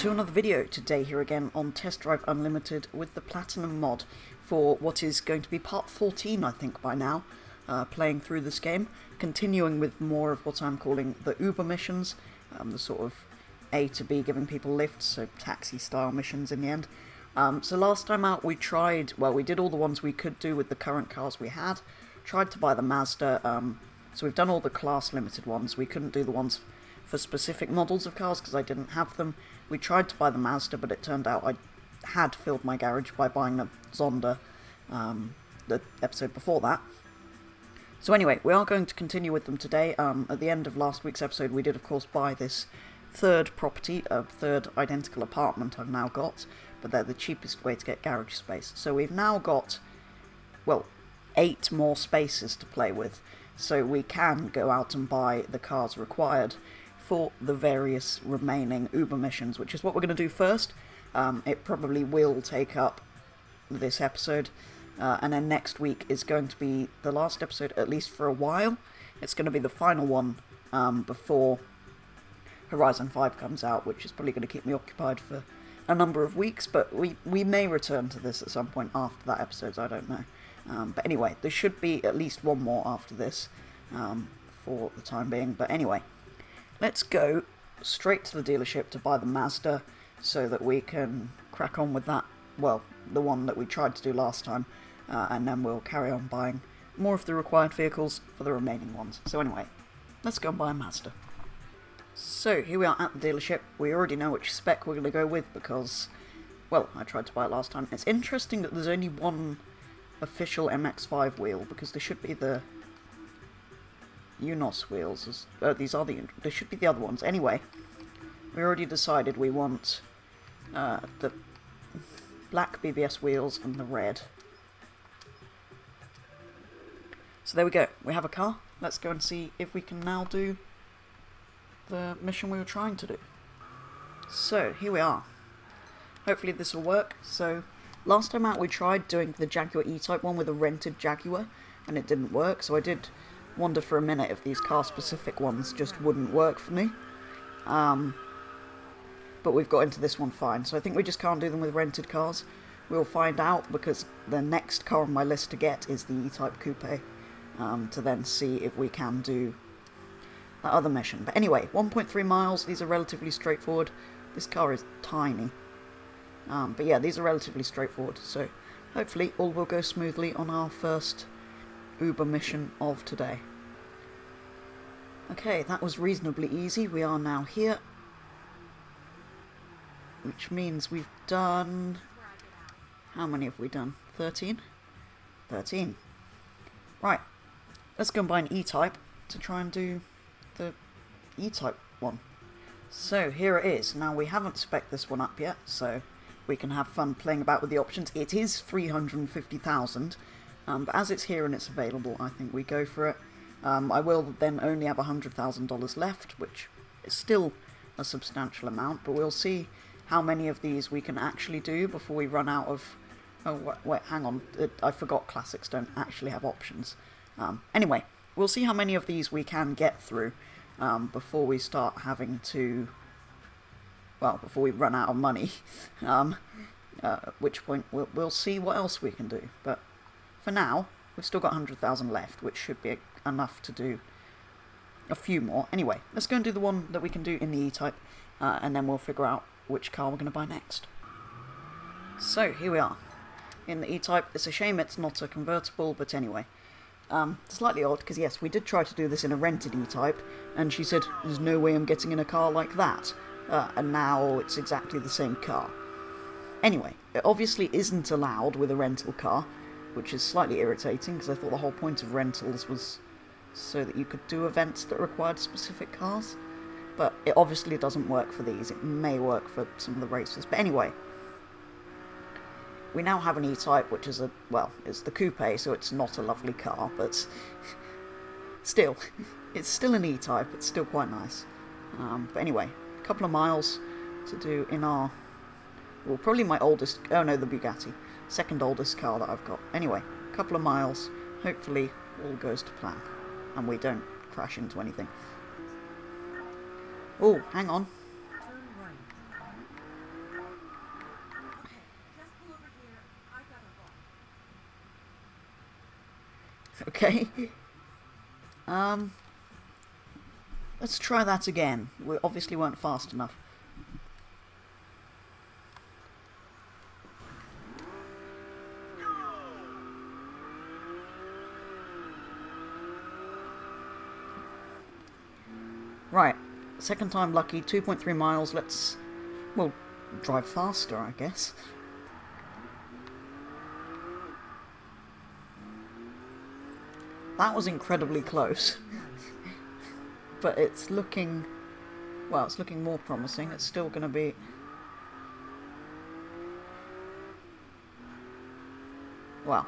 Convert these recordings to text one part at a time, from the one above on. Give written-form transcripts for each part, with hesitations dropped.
to another video today here again on Test Drive Unlimited with the Platinum mod for what is going to be part 14 I think by now, playing through this game, continuing with more of what I'm calling the Uber missions, the sort of A to B giving people lifts, so taxi style missions in the end. So last time out we tried, well we did all the ones we could do with the current cars we had, tried to buy the Mazda, so we've done all the class limited ones. We couldn't do the ones for specific models of cars because I didn't have them. We tried to buy the Mazda, but it turned out I had filled my garage by buying the Zonda, the episode before that. So anyway, we are going to continue with them today. At the end of last week's episode we did of course buy this third property, a third identical apartment I've now got, but they're the cheapest way to get garage space. So we've now got, well, 8 more spaces to play with, so we can go out and buy the cars required for the various remaining Uber missions, which is what we're going to do first. It probably will take up this episode, and then next week is going to be the last episode, at least for a while. It's going to be the final one before Horizon 5 comes out, which is probably going to keep me occupied for a number of weeks, but we may return to this at some point after that episode, I don't know. But anyway, there should be at least one more after this for the time being. But anyway, let's go straight to the dealership to buy the Mazda so that we can crack on with that, well, the one that we tried to do last time, and then we'll carry on buying more of the required vehicles for the remaining ones. So anyway, let's go and buy a Mazda. So here we are at the dealership. We already know which spec we're going to go with because, well, I tried to buy it last time. It's interesting that there's only one official MX-5 wheel, because there should be the Unos wheels. There should be the other ones. Anyway, we already decided we want the black BBS wheels and the red. So there we go. We have a car. Let's go and see if we can now do the mission we were trying to do. So here we are. Hopefully this will work. So last time out we tried doing the Jaguar E-Type one with a rented Jaguar, and it didn't work, so I did wonder for a minute if these car-specific ones just wouldn't work for me. But we've got into this one fine, so I think we just can't do them with rented cars. We'll find out, because the next car on my list to get is the E-Type Coupe, to then see if we can do that other mission. But anyway, 1.3 miles, these are relatively straightforward. This car is tiny. But yeah, these are relatively straightforward, so hopefully all will go smoothly on our first Uber mission of today. Okay, that was reasonably easy. We are now here, which means we've done... how many have we done? 13? 13. Right, let's go and buy an E-Type to try and do the E-Type one. So here it is. Now we haven't spec'd this one up yet, so we can have fun playing about with the options. It is 350,000, but as it's here and it's available, I think we go for it. I will then only have $100,000 left, which is still a substantial amount, but we'll see how many of these we can actually do before we run out of... oh, wait, hang on, I forgot classics don't actually have options. Anyway, we'll see how many of these we can get through before we start having to... well, before we run out of money, at which point we'll see what else we can do. But for now, we've still got 100,000 left, which should be enough to do a few more. Anyway, let's go and do the one that we can do in the E-Type, and then we'll figure out which car we're going to buy next. So, here we are. In the E-Type, it's a shame it's not a convertible, but anyway. Slightly odd, because yes, we did try to do this in a rented E-Type, and she said, there's no way I'm getting in a car like that. And now it's exactly the same car. Anyway, it obviously isn't allowed with a rental car, which is slightly irritating, because I thought the whole point of rentals was so that you could do events that required specific cars. But it obviously doesn't work for these. It may work for some of the races. But anyway, we now have an E-Type, which is it's the coupe, so it's not a lovely car, but still, it's still an E-Type. It's still quite nice. But anyway, a couple of miles to do in our, well, probably my oldest, oh no, the Bugatti, second oldest car that I've got. Anyway, a couple of miles, hopefully all goes to plan, and we don't crash into anything. Oh, hang on. Okay. Let's try that again. We obviously weren't fast enough. Right, second time lucky, 2.3 miles, let's, well, drive faster, I guess. That was incredibly close. But it's looking, well, it's looking more promising. It's still going to be... well,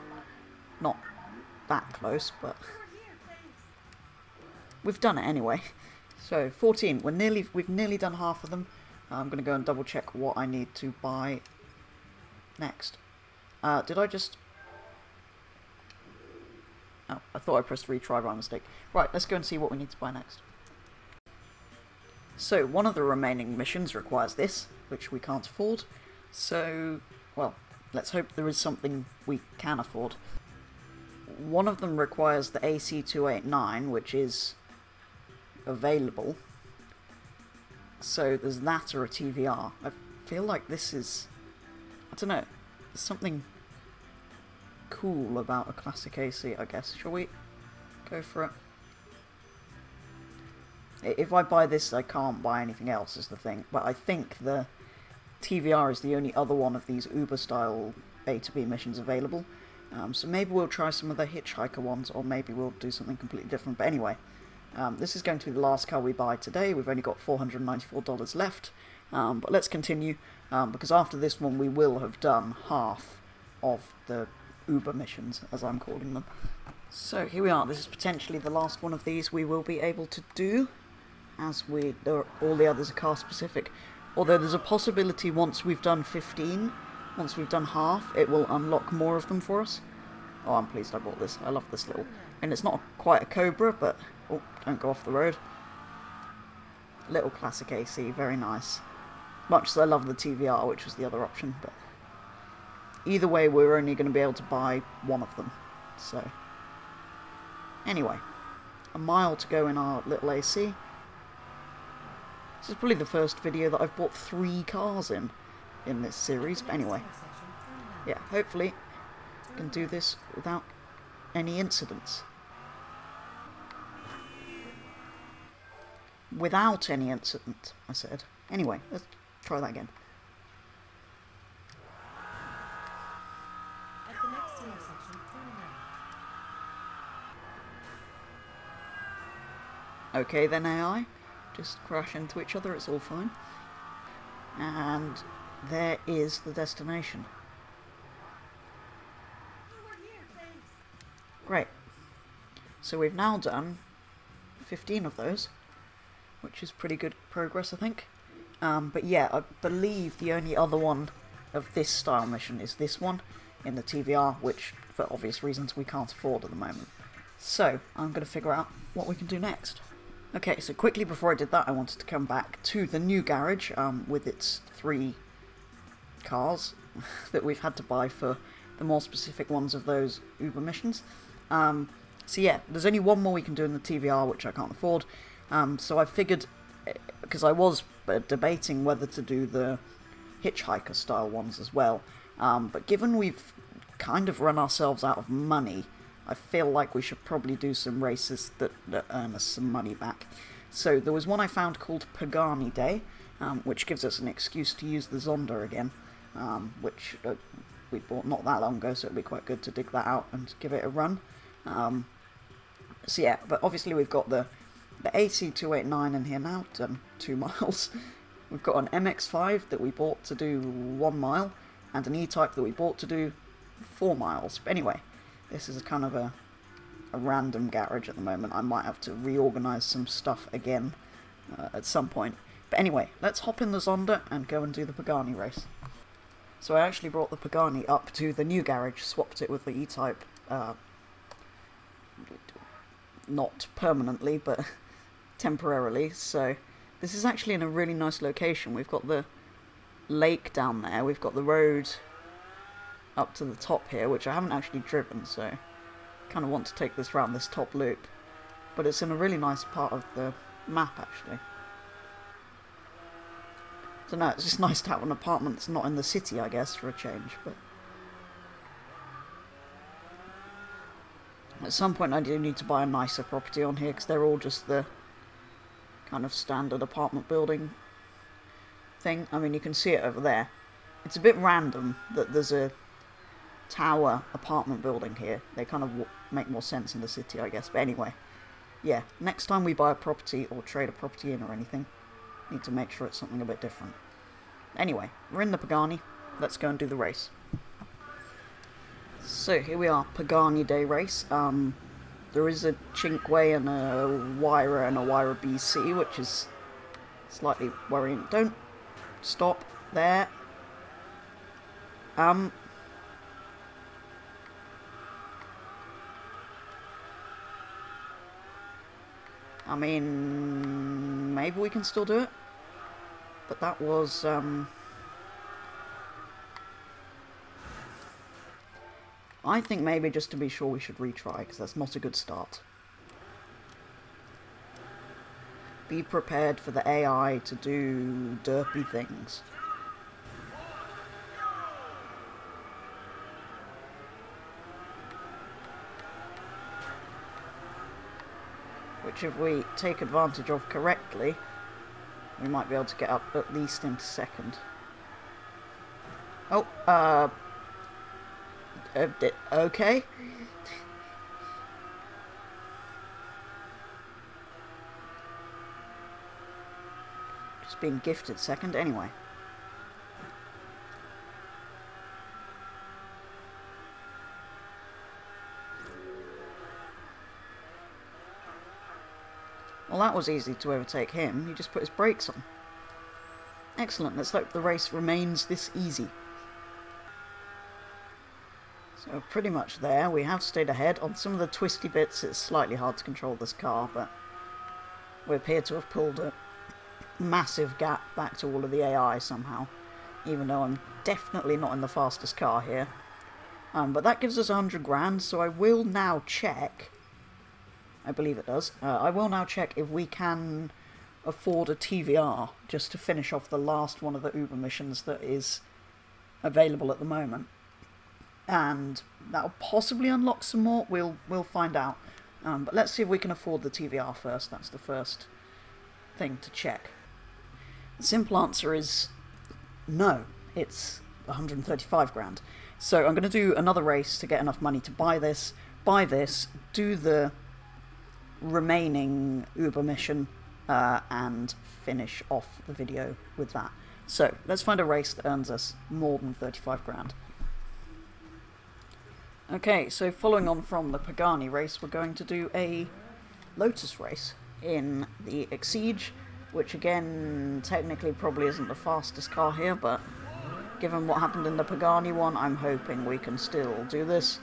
not that close, but... we've done it anyway. So, 14. We've nearly done half of them. I'm going to go and double check what I need to buy next. Did I just... oh, I thought I pressed retry by mistake. Right, let's go and see what we need to buy next. So, one of the remaining missions requires this, which we can't afford. So, well, let's hope there is something we can afford. One of them requires the AC289, which is available. So there's that or a TVR. I feel like this is... I don't know. There's something cool about a classic AC, I guess. Shall we go for it? If I buy this, I can't buy anything else, is the thing. But I think the TVR is the only other one of these Uber-style A to B missions available. So maybe we'll try some of the hitchhiker ones, or maybe we'll do something completely different. But anyway, this is going to be the last car we buy today. We've only got $494 left. But let's continue, because after this one we will have done half of the Uber missions, as I'm calling them. So here we are. This is potentially the last one of these we will be able to do, as all the others are car specific. Although there's a possibility once we've done 15, once we've done half, it will unlock more of them for us. Oh, I'm pleased I bought this. I love this little... and it's not quite a Cobra, but... oh, don't go off the road. Little classic AC, very nice. Much as I love the TVR, which was the other option, but... either way, we're only going to be able to buy one of them. So... anyway. A mile to go in our little AC. This is probably the first video that I've bought 3 cars in this series, but anyway. Yeah, hopefully I can do this without any incidents. Without any incident, I said. Anyway, let's try that again. At the next intersection, turn left. Okay then, AI. Just crash into each other, it's all fine. And there is the destination. Great. So we've now done 15 of those, which is pretty good progress, I think. But yeah, I believe the only other one of this style mission is this one in the TVR, which, for obvious reasons, we can't afford at the moment. So, I'm going to figure out what we can do next. Okay, so quickly before I did that, I wanted to come back to the new garage with its 3 cars that we've had to buy for the more specific ones of those Uber missions. So yeah, there's only one more we can do in the TVR, which I can't afford. So I figured, because I was debating whether to do the hitchhiker style ones as well, but given we've kind of run ourselves out of money, I feel like we should probably do some races that earn us some money back. So there was one I found called Pagani Day, which gives us an excuse to use the Zonda again, which we bought not that long ago, so it'll be quite good to dig that out and give it a run. So yeah, but obviously we've got the AC289 in here now, done 2 miles. We've got an MX-5 that we bought to do 1 mile, and an EType that we bought to do 4 miles. But anyway, this is a kind of a random garage at the moment. I might have to reorganise some stuff again at some point. But anyway, let's hop in the Zonda and go and do the Pagani race. So I actually brought the Pagani up to the new garage, swapped it with the EType, not permanently, but temporarily. So this is actually in a really nice location. We've got the lake down there, we've got the road up to the top here, which I haven't actually driven, so kind of want to take this round this top loop. But it's in a really nice part of the map, actually. I don't know, it's just nice to have an apartment that's not in the city, I guess, for a change, but... At some point I do need to buy a nicer property on here, because they're all just the kind of standard apartment building thing. I mean, you can see it over there. It's a bit random that there's a tower apartment building here. They kind of make more sense in the city, I guess. But anyway, yeah, next time we buy a property or trade a property in or anything, need to make sure it's something a bit different. Anyway, we're in the Pagani. Let's go and do the race. So here we are, Pagani Day race. There is a Chinque and a Wyra and a Wyra BC, which is slightly worrying. Don't stop there. I mean, maybe we can still do it, but that was, I think maybe just to be sure we should retry, because that's not a good start. Be prepared for the AI to do derpy things. Which, if we take advantage of correctly, we might be able to get up at least into second. Oh, okay. Just being gifted second, anyway. Well, that was easy to overtake him. He just put his brakes on. Excellent. Let's hope the race remains this easy. So, pretty much there. We have stayed ahead. On some of the twisty bits, it's slightly hard to control this car, but we appear to have pulled a massive gap back to all of the AI somehow, even though I'm definitely not in the fastest car here. But that gives us 100 grand, so I will now check... I believe it does. I will now check if we can afford a TVR just to finish off the last one of the Uber missions that is available at the moment. And that'll possibly unlock some more. We'll find out. But let's see if we can afford the TVR first. That's the first thing to check. The simple answer is no. It's 135 grand. So I'm going to do another race to get enough money to buy this, do the remaining Uber mission, and finish off the video with that. So, let's find a race that earns us more than 35 grand. Okay, so following on from the Pagani race, we're going to do a Lotus Race in the Exige, which again, technically probably isn't the fastest car here, but given what happened in the Pagani one, I'm hoping we can still do this.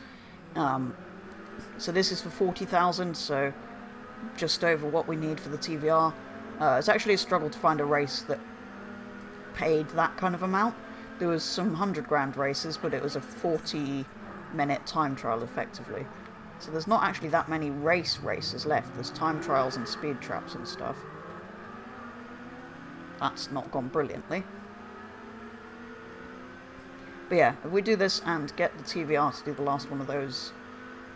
So this is for 40,000, so just over what we need for the TVR. It's actually a struggle to find a race that paid that kind of amount. There was some 100 grand races, but it was a 40-minute time trial effectively. So there's not actually that many races left. There's time trials and speed traps and stuff. That's not gone brilliantly. But yeah, if we do this and get the TVR to do the last one of those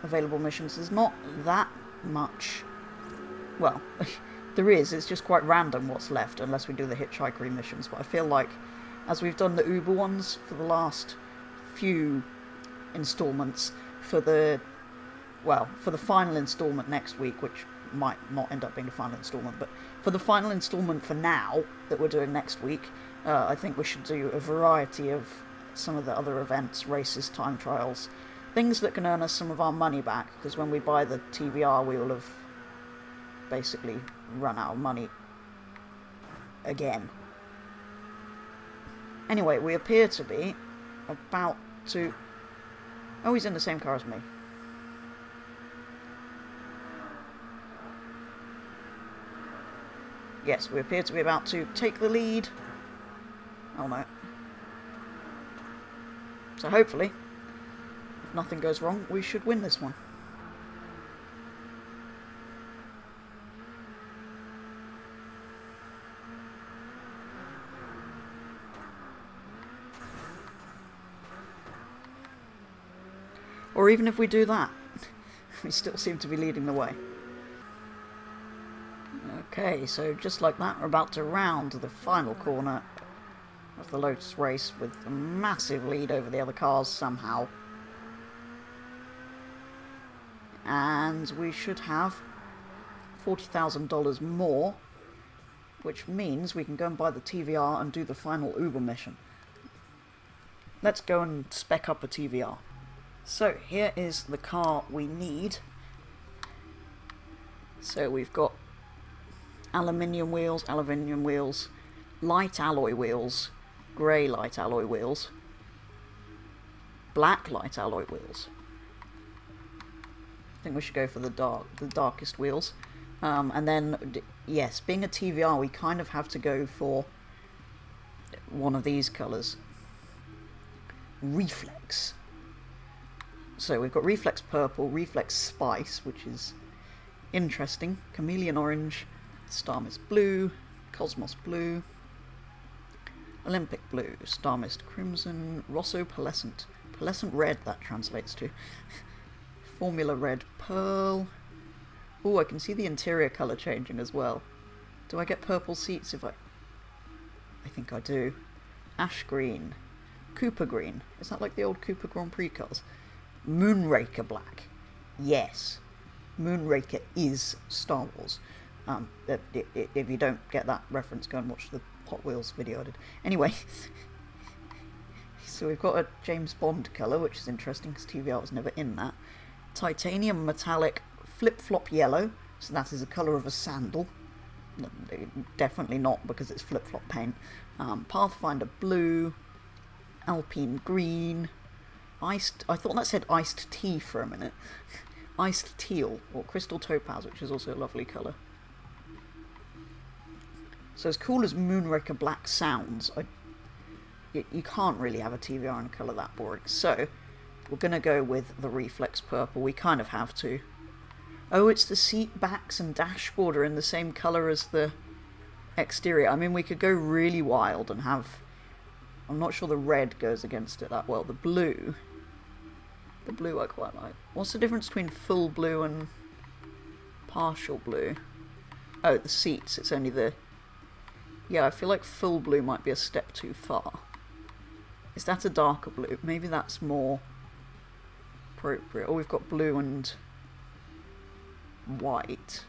available missions, there's not that much. Well, there is, it's just quite random what's left, unless we do the hitchhiker missions, but I feel like, as we've done the Uber ones for the last few installments, for the final installment next week, which might not end up being the final installment, but for the final installment for now, that we're doing next week, I think we should do a variety of some of the other events, races, time trials, things that can earn us some of our money back, because when we buy the TVR we will have basically run out of money again. Anyway, we appear to be about to... Oh, he's in the same car as me. Yes, we appear to be about to take the lead. Oh no. So hopefully, if nothing goes wrong, we should win this one. Or even if we do that, we still seem to be leading the way. Okay, so just like that, we're about to round the final corner of the Lotus Race with a massive lead over the other cars somehow. And we should have $40,000 more, which means we can go and buy the TVR and do the final Uber mission. Let's go and spec up a TVR. So here is the car we need. So we've got aluminium wheels, light alloy wheels, grey light alloy wheels, black light alloy wheels. I think we should go for the darkest wheels. And then, yes, being a TVR, we kind of have to go for one of these colours. Reflex. So we've got Reflex Purple, Reflex Spice, which is interesting, Chameleon Orange, Star Mist Blue, Cosmos Blue, Olympic Blue, Star Mist Crimson, Rosso Pearlescent, Pearlescent Red that translates to, Formula Red Pearl. Oh, I can see the interior colour changing as well. Do I get purple seats if I think I do. Ash Green, Cooper Green, is that like the old Cooper Grand Prix cars? Moonraker Black, yes. Moonraker is Star Wars. If you don't get that reference, go and watch the Hot Wheels video I did. Anyway, so we've got a James Bond colour, which is interesting because TVR was never in that. Titanium Metallic Flip-Flop Yellow, so that is the colour of a sandal. Definitely not because it's flip-flop paint. Pathfinder Blue, Alpine Green, I thought that said Iced Tea for a minute. Iced Teal, or Crystal Topaz, which is also a lovely colour. So as cool as Moonraker Black sounds, you can't really have a TVR in a colour that boring. So we're going to go with the Reflex Purple. We kind of have to. Oh, it's the seat backs and dashboard are in the same colour as the exterior. I mean, we could go really wild and have... I'm not sure the red goes against it that well. The blue I quite like. What's the difference between full blue and partial blue? Oh, the seats. It's only the... Yeah, I feel like full blue might be a step too far. Is that a darker blue? Maybe that's more appropriate. Oh, we've got blue and white.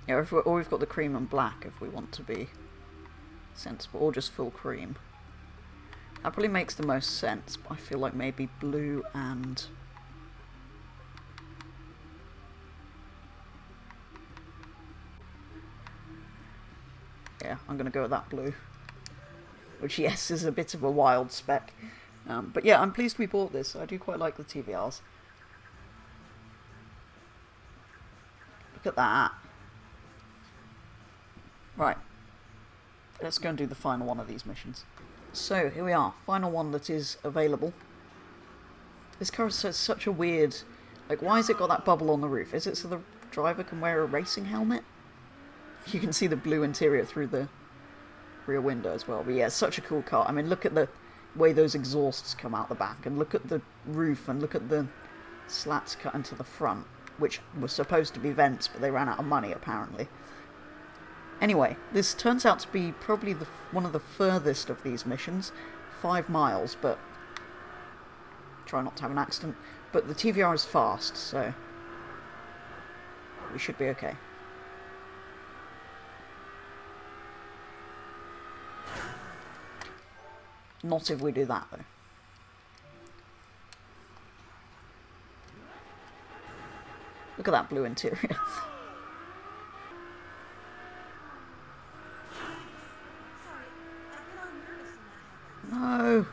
Yeah, or we've got the cream and black if we want to be sensible, or just full cream. That probably makes the most sense, but I feel like maybe blue and... Yeah, I'm going to go with that blue. Which, yes, is a bit of a wild spec. But yeah, I'm pleased we bought this. I do quite like the TVRs. Look at that. Right, let's go and do the final one of these missions. So, here we are, final one that is available. This car has such a weird... Like, why has it got that bubble on the roof? Is it so the driver can wear a racing helmet? You can see the blue interior through the rear window as well. But yeah, it's such a cool car. I mean, look at the way those exhausts come out the back, and look at the roof, and look at the slats cut into the front, which were supposed to be vents, but they ran out of money, apparently. Anyway, this turns out to be probably one of the furthest of these missions. 5 miles, but try not to have an accident. But the TVR is fast, so we should be okay. Not if we do that, though. Look at that blue interior. No.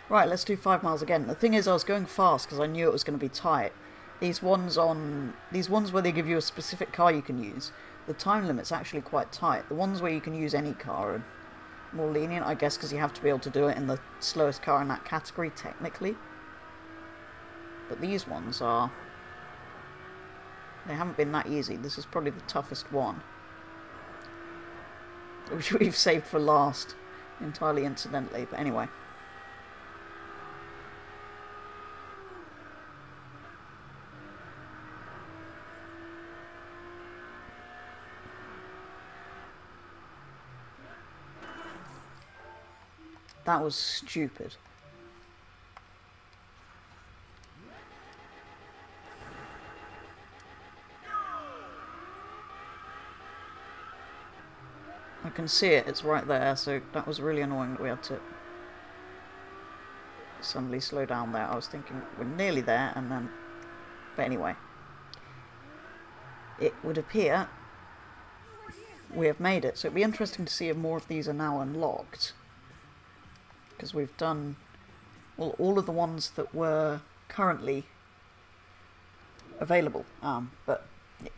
Right, let's do 5 miles again. The thing is, I was going fast because I knew it was going to be tight. These ones where they give you a specific car you can use, the time limit's actually quite tight. The ones where you can use any car are more lenient, I guess, because you have to be able to do it in the slowest car in that category, technically. But these ones are... they haven't been that easy. This is probably the toughest one, which we've saved for last, entirely incidentally, but anyway. That was stupid. I can see it, it's right there, so that was really annoying that we had to suddenly slow down there. I was thinking we're nearly there, and then... but anyway. It would appear we have made it, so it'd be interesting to see if more of these are now unlocked. Because we've done, well, all of the ones that were currently available. But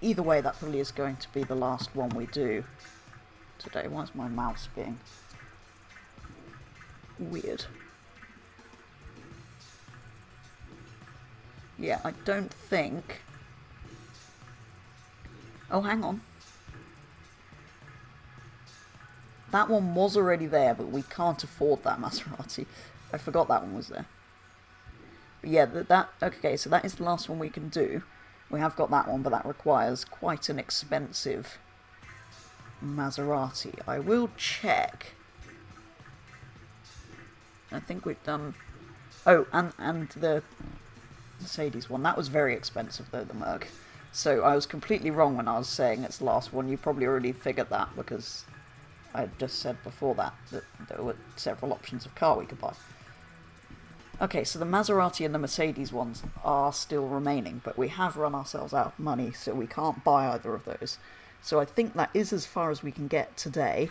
either way, that probably is going to be the last one we do today. Why is my mouse being weird? Yeah, I don't think... oh, hang on. That one was already there, but we can't afford that Maserati. I forgot that one was there. But yeah, okay, so that is the last one we can do. We have got that one, but that requires quite an expensive Maserati. I will check. I think we've done... oh, and the Mercedes one. That was very expensive, though, the Merc. So I was completely wrong when I was saying it's the last one. You probably already figured that, because I just said before that there were several options of car we could buy. Okay, so the Maserati and the Mercedes ones are still remaining, but we have run ourselves out of money, so we can't buy either of those. So I think that is as far as we can get today.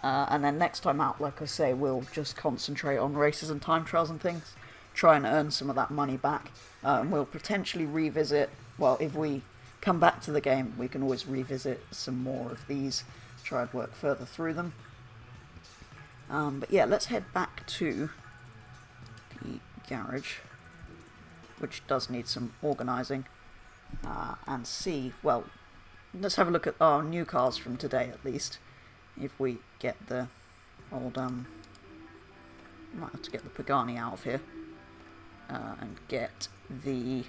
And then next time out, like I say, we'll just concentrate on races and time trials and things. Try and earn some of that money back. We'll potentially revisit, well, if we come back to the game, we can always revisit some more of these. Try and work further through them. But yeah, let's head back to the garage, which does need some organising, and see, well, let's have a look at our new cars from today at least. If we get the old, might have to get the Pagani out of here, and get the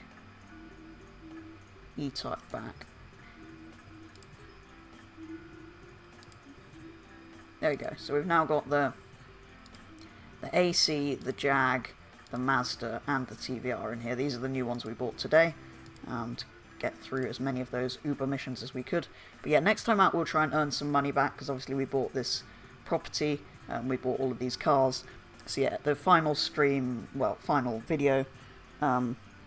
EType back. There we go. So we've now got the AC, the Jag, the Mazda, and the TVR in here. These are the new ones we bought today, and get through as many of those Uber missions as we could. But yeah, next time out we'll try and earn some money back, because obviously we bought this property, and we bought all of these cars. So yeah, the final stream, well, final video,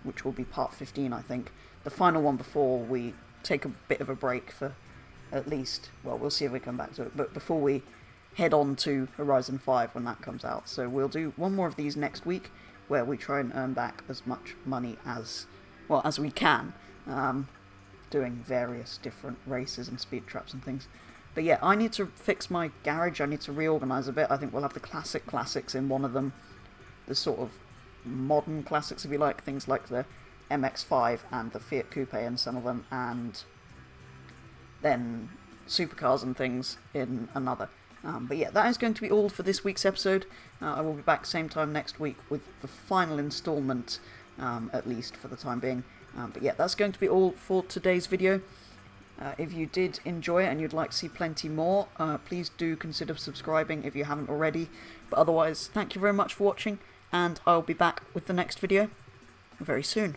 which will be part 15, I think. The final one before we take a bit of a break for at least, well, we'll see if we come back to it, but before we head on to Horizon 5 when that comes out. So we'll do one more of these next week, where we try and earn back as much money as, well, as we can, doing various different races and speed traps and things. But yeah, I need to fix my garage, I need to reorganise a bit. I think we'll have the classics in one of them, the sort of modern classics, if you like, things like the MX-5 and the Fiat Coupe in some of them, and then supercars and things in another. But yeah, that is going to be all for this week's episode. I will be back same time next week with the final instalment, at least for the time being. But yeah, that's going to be all for today's video. If you did enjoy it and you'd like to see plenty more, please do consider subscribing if you haven't already. But otherwise, thank you very much for watching, and I'll be back with the next video very soon.